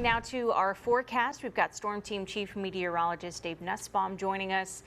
Turning now to our forecast, we've got Storm Team Chief Meteorologist Dave Nussbaum joining us.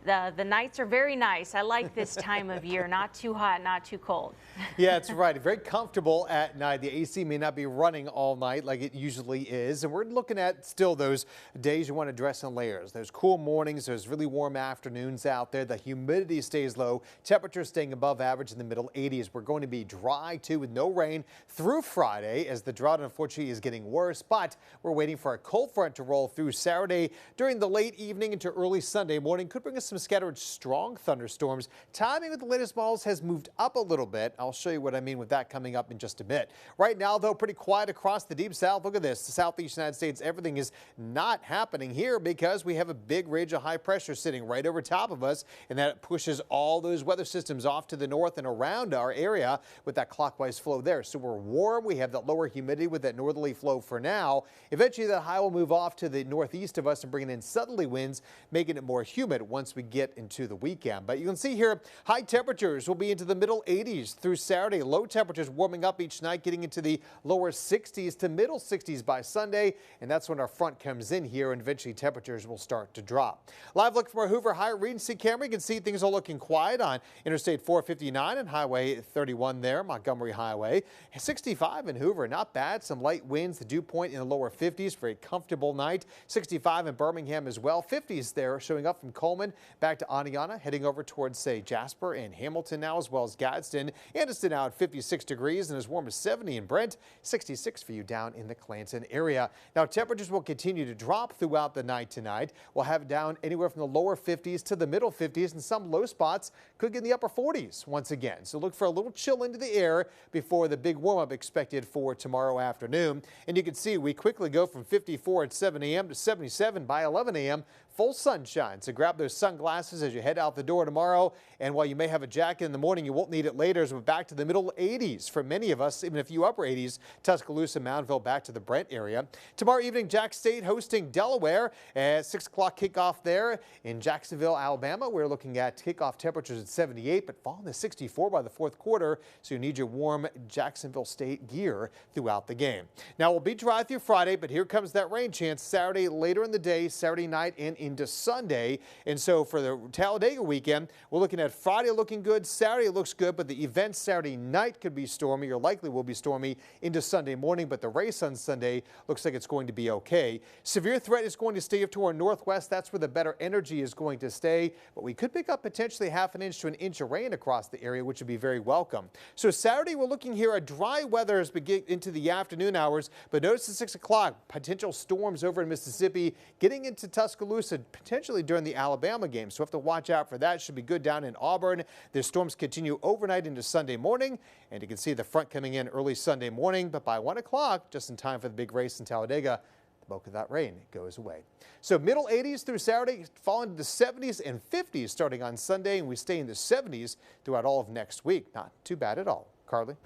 The nights are very nice. I like this time of year. Not too hot, not too cold. Yeah, that's right. Very comfortable at night. The AC may not be running all night like it usually is. And we're looking at still those days you want to dress in layers. Those cool mornings, those really warm afternoons out there. The humidity stays low. Temperatures staying above average in the middle 80s. We're going to be dry too with no rain through Friday as the drought unfortunately is getting worse. But we're waiting for a cold front to roll through Saturday during the late evening into early Sunday morning. Could bring us some scattered strong thunderstorms. Timing with the latest models has moved up a little bit. I'll show you what I mean with that coming up in just a bit. Right now, though, pretty quiet across the deep south. Look at this. The southeast United States, everything is not happening here because we have a big ridge of high pressure sitting right over top of us, and that pushes all those weather systems off to the north and around our area with that clockwise flow there. So we're warm. We have that lower humidity with that northerly flow for now. Eventually, that high will move off to the northeast of us and bringing in southerly winds, making it more humid once we get into the weekend. But you can see here, high temperatures will be into the middle 80s through Saturday. Low temperatures warming up each night, getting into the lower 60s to middle 60s by Sunday. And that's when our front comes in here and eventually temperatures will start to drop. Live look from our Hoover High Regency camera. You can see things are looking quiet on Interstate 459 and Highway 31 there, Montgomery Highway. 65 in Hoover, not bad. Some light winds, the dew point in the lower 50s, very comfortable night. 65 in Birmingham as well. 50s there showing up from Coleman back to Aniana, heading over towards, say, Jasper and Hamilton now, as well as Gadsden. Anderson now at 56 degrees and as warm as 70 in Brent, 66 for you down in the Clanton area. Now, temperatures will continue to drop throughout the night tonight. We'll have it down anywhere from the lower 50s to the middle 50s, and some low spots could get in the upper 40s once again. So look for a little chill into the air before the big warm-up expected for tomorrow afternoon. And you can see we quickly go from 54 at 7 a.m. to 77 by 11 a.m. Full sunshine, so grab those sunglasses as you head out the door tomorrow. And while you may have a jacket in the morning, you won't need it later as we're back to the middle 80s for many of us, even a few upper 80s, Tuscaloosa, Moundville, back to the Brent area. Tomorrow evening, Jack State hosting Delaware at 6 o'clock kickoff there in Jacksonville, Alabama. We're looking at kickoff temperatures at 78, but falling to 64 by the fourth quarter, so you need your warm Jacksonville State gear throughout the game. Now, we'll be dry through Friday, but here comes that rain chance Saturday later in the day, Saturday night and into Sunday. And so for the Talladega weekend, we're looking at Friday looking good, Saturday looks good, but the event Saturday night could be stormy or likely will be stormy into Sunday morning, but the race on Sunday looks like it's going to be okay. Severe threat is going to stay up to our northwest. That's where the better energy is going to stay, but we could pick up potentially half an inch to an inch of rain across the area, which would be very welcome. So Saturday, we're looking here at dry weather as we get into the afternoon hours, but notice at 6 o'clock, potential storms over in Mississippi, getting into Tuscaloosa potentially during the Alabama game. So we have to watch out for that. Should be good down in Auburn. The storms continue overnight into Sunday morning, and you can see the front coming in early Sunday morning, but by 1 o'clock, just in time for the big race in Talladega, the bulk of that rain goes away. So middle 80s through Saturday, falling to the 70s and 50s starting on Sunday, and we stay in the 70s throughout all of next week. Not too bad at all. Carly?